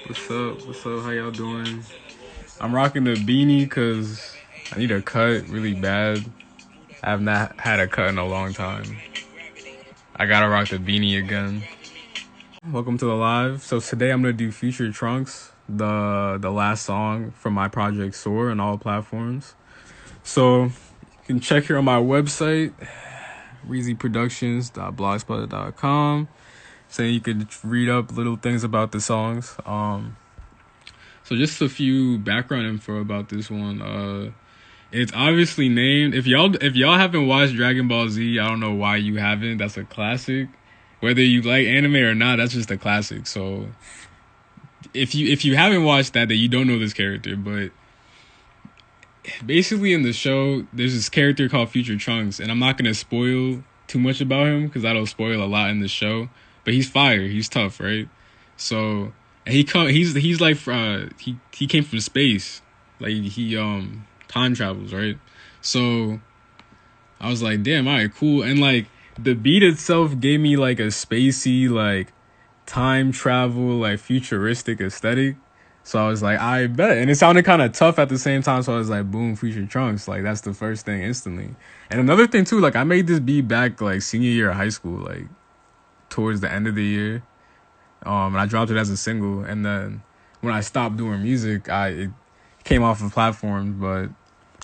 What's up? What's up? How y'all doing? I'm rocking the beanie because I need a cut really bad. I have not had a cut in a long time. I gotta rock the beanie again. Welcome to the live. So today I'm gonna do Future Trunks, the last song from my project Soar on all platforms. So you can check here on my website, oreezyproductions.blogspot.com. So you could read up little things about the songs. So just a few background info about this one. It's obviously named. If y'all haven't watched Dragon Ball Z, I don't know why you haven't. That's a classic. Whether you like anime or not, that's just a classic. So if you haven't watched that, then you don't know this character. But basically in the show, there's this character called Future Trunks, and I'm not gonna spoil too much about him because that'll spoil a lot in the show. But he's fire. He's tough, right? So and he's like he came from space, like he time travels, right? So I was like, damn, all right, cool. And like the beat itself gave me like a spacey, like time travel, like futuristic aesthetic. So I was like, I bet. And it sounded kind of tough at the same time. So I was like, boom, Future Trunks. Like that's the first thing instantly. And another thing too, like I made this beat back like senior year of high school, like towards the end of the year. And I dropped it as a single. And then when I stopped doing music, it came off of platforms, but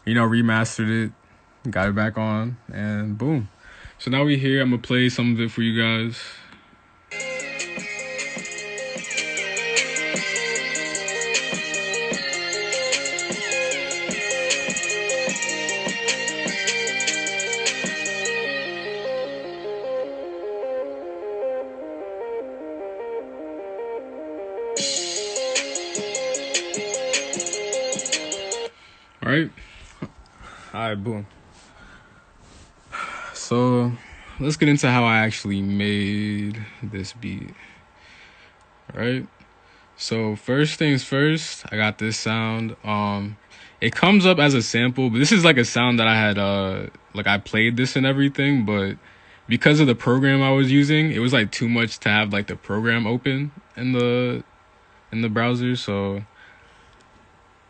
remastered it, got it back on, and boom. So now we're here. I'm gonna play some of it for you guys. All right, boom. So let's get into how I actually made this beat. All right. So first things first, I got this sound. It comes up as a sample, but this is like a sound that I had like I played this and everything, but because of the program I was using, it was like too much to have like the program open in the browser, so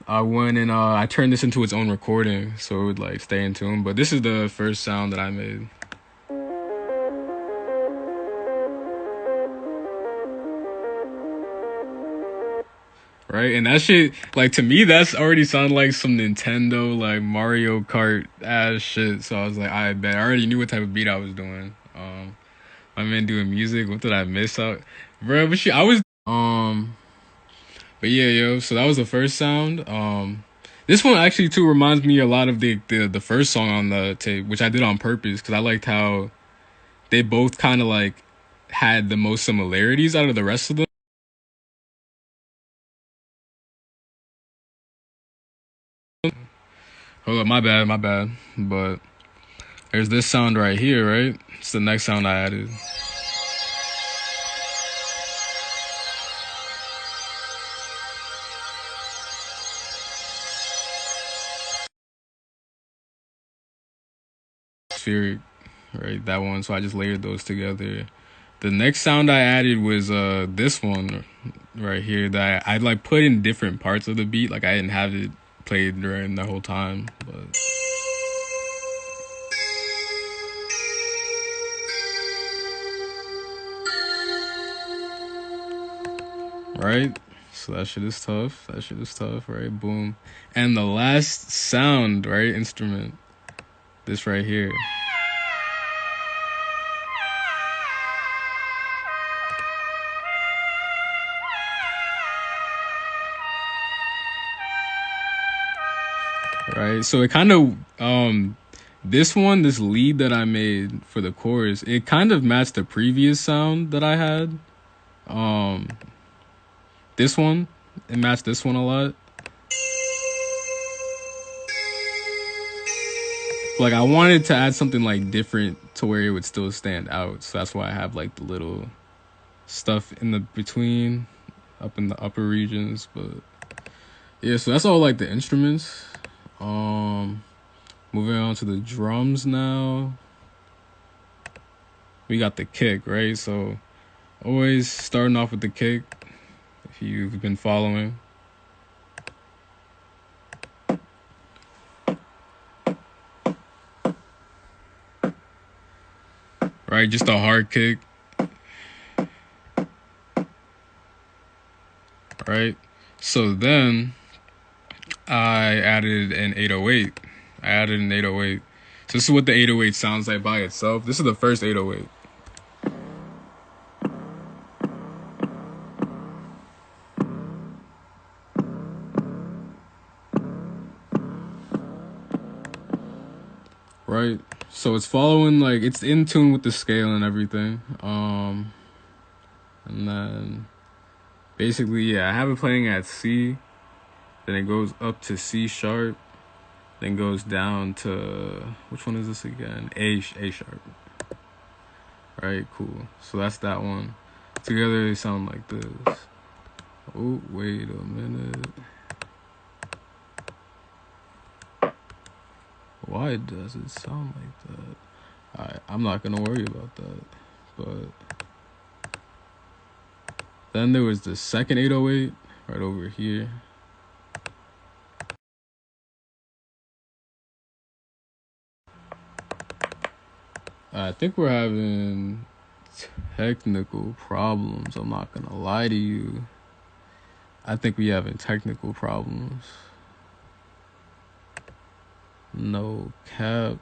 I went and I turned this into its own recording so it would like stay in tune. But this is the first sound that I made. Right, and that shit, like to me, that's already sounded like some Nintendo, like Mario Kart ass shit. So I was like, I bet I already knew what type of beat I was doing. My man doing music. What did I miss out, bro? But shit, I was But yeah, yo. So that was the first sound. This one actually too reminds me a lot of the first song on the tape, which I did on purpose because I liked how they both kind of like had the most similarities out of the rest of them. Hold up, my bad. But there's this sound right here, right? It's the next sound I added. Spheric, right? That one. So I just layered those together. The next sound I added was this one right here that I like put in different parts of the beat. Like I didn't have it played during the whole time, but right. So that shit is tough. Right? Boom. And the last sound, right? Instrument. This right here. Right. So it kind of this lead that I made for the chorus, it kind of matched the previous sound that I had. This one, it matched this one a lot. Like I wanted to add something like different to where it would still stand out. So that's why I have like the little stuff in the between, up in the upper regions. But yeah, so that's all like the instruments. Moving on to the drums now. We got the kick, right? So always starting off with the kick. if you've been following. Right, just a hard kick. Right, so then I added an 808. So this is what the 808 sounds like by itself. This is the first 808. Right, so it's following, like, it's in tune with the scale and everything. And then basically, yeah, I have it playing at C, then it goes up to C sharp, then goes down to, which one is this again? A sharp. Right, cool. So that's that one. Together they sound like this. Oh, wait a minute. Why does it sound like that? Alright, I'm not gonna worry about that. But then there was the second 808 right over here. I think we're having technical problems. I'm not gonna lie to you. I think we having technical problems. No cap.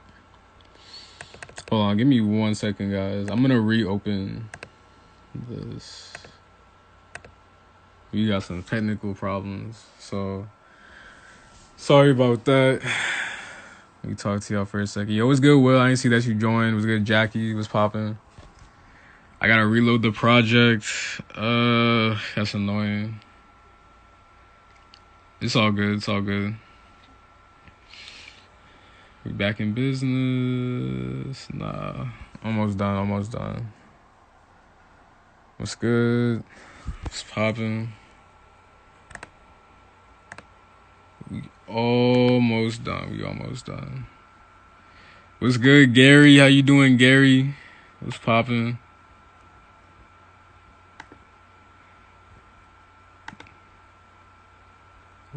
Hold on, give me 1 second, guys. I'm gonna reopen this. We got some technical problems, so sorry about that. Let me talk to y'all for a second. Yo, what's good, Will? I didn't see that you joined. What's good, Jackie? What's popping? I gotta reload the project. That's annoying. It's all good. It's all good. We back in business. Nah, almost done. What's good? What's popping? We almost done. What's good, Gary? How you doing, Gary? What's popping?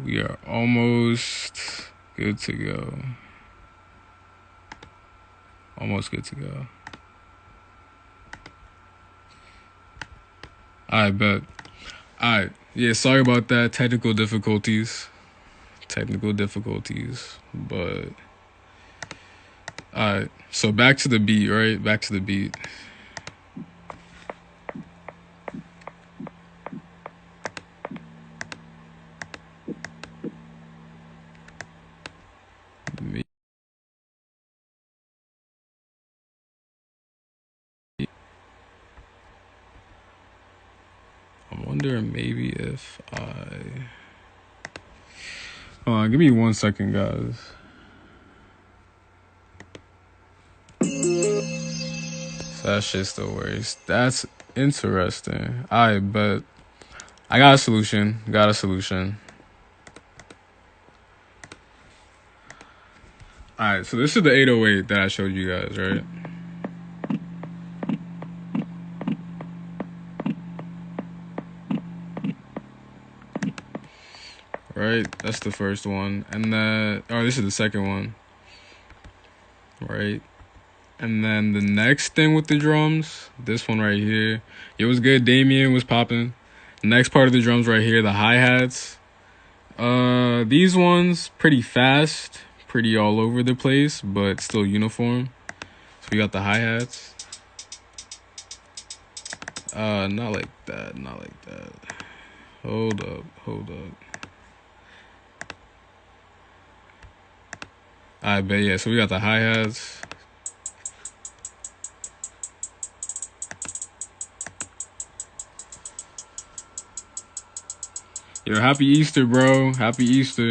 We are almost good to go. Almost good to go. I bet. Alright. Yeah, sorry about that. Technical difficulties. But alright. So back to the beat, right? Back to the beat. I'm wondering maybe if I... Hold on, give me 1 second, guys. So that shit still works. That's interesting. I bet. I got a solution. Alright, so this is the 808 that I showed you guys, right? Right, that's the first one. And then, this is the second one. Right? And then the next thing with the drums, this one right here. It was good. Damien was popping. Next part of the drums right here, the hi-hats. These ones, pretty fast. Pretty all over the place, but still uniform. So we got the hi-hats. Not like that. Hold up. I bet, yeah. So we got the hi-hats. Yo, happy Easter, bro. Happy Easter.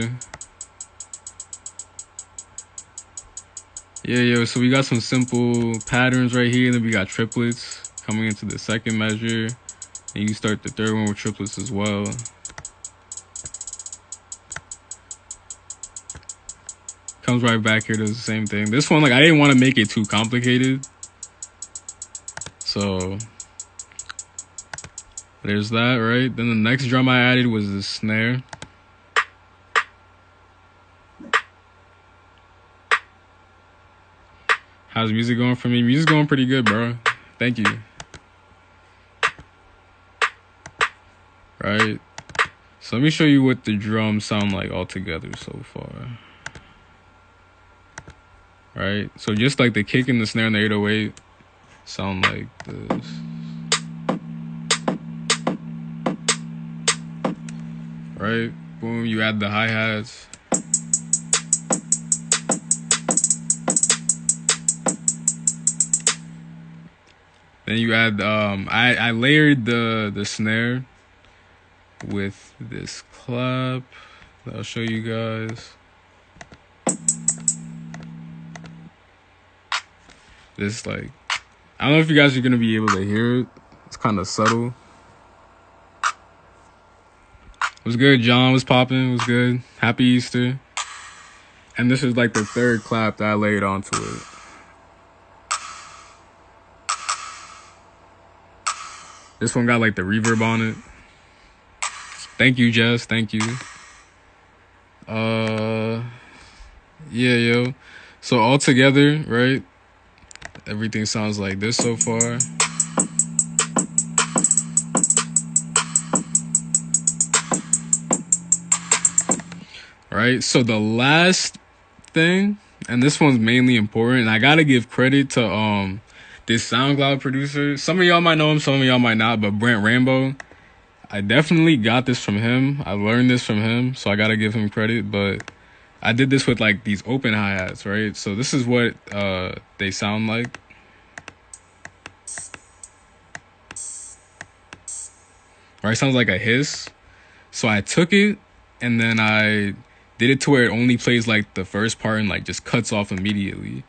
Yeah, yo, so we got some simple patterns right here. Then we got triplets coming into the second measure. And you start the third one with triplets as well. Comes right back here, does the same thing. This one, like, I didn't want to make it too complicated. So There's that, right? Then the next drum I added was the snare. How's music going for me? Music's going pretty good, bro. Thank you. Right? So let me show you what the drums sound like all together so far. Right? So just like the kick and the snare and the 808 sound like this. Right? Boom, you add the hi-hats. Then you add I layered the snare with this clap that I'll show you guys. This like, I don't know if you guys are gonna be able to hear it. It's kind of subtle. What's good, John? What's popping? What's good? Happy Easter. And this is like the third clap that I laid onto it. This one got like the reverb on it. Thank you, Jess. Thank you. Yeah, yo. So all together, right? Everything sounds like this so far. Right? So the last thing, and this one's mainly important, and I gotta give credit to this SoundCloud producer. Some of y'all might know him, some of y'all might not, but Brent Rambo. I definitely got this from him. I learned this from him, so I gotta give him credit. But I did this with like these open hi-hats, right? So this is what they sound like. Right, sounds like a hiss. So I took it and then I did it to where it only plays like the first part and like just cuts off immediately.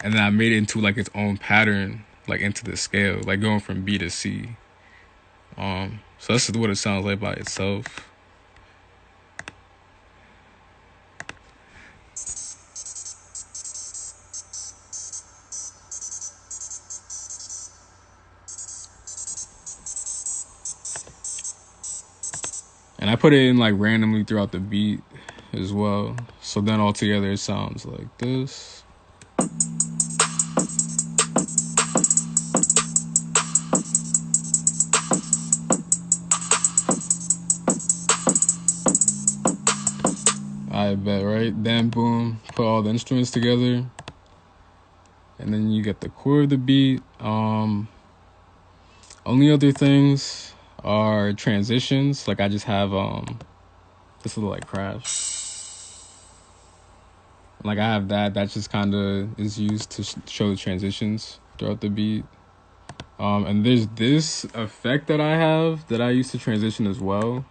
And then I made it into like its own pattern, like into the scale, like going from B to C. So that's what it sounds like by itself. And I put it in like randomly throughout the beat as well. So then all together it sounds like this. I bet, right? Then boom, put all the instruments together. And then you get the core of the beat. Only other things are transitions. Like I just have this little like crash. Like I have that just kind of is used to show the transitions throughout the beat. And there's this effect that I have that I use to transition as well.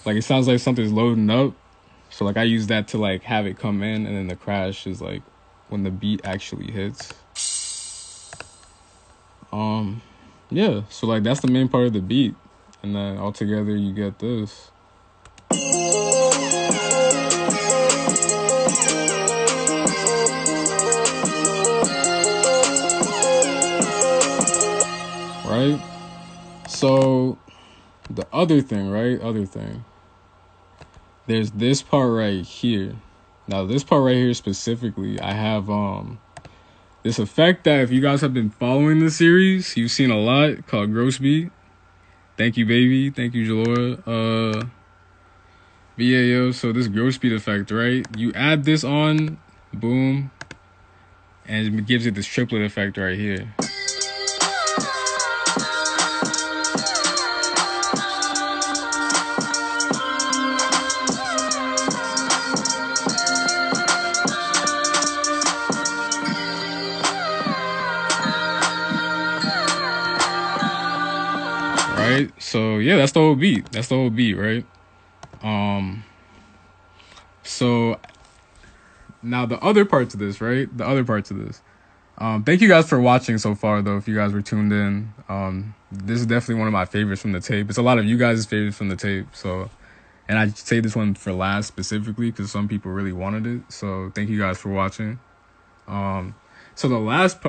Like it sounds like something's loading up. So like I use that to like have it come in, and then the crash is like when the beat actually hits. Yeah, so like that's the main part of the beat. And then all together you get this. Right? So the other thing, right? There's this part right here. Now this part right here specifically, I have this effect that if you guys have been following the series, you've seen a lot, called Gross Beat. Thank you, baby. Thank you, Jalora. BAO, so this gross beat effect, right? You add this on, boom, and it gives it this triplet effect right here. Right? So yeah, that's the whole beat. Right? So now the other parts of this, right? Thank you guys for watching so far, though, if you guys were tuned in. This is definitely one of my favorites from the tape. It's a lot of you guys' favorites from the tape. So, and I saved this one for last specifically because some people really wanted it. So thank you guys for watching. So the last part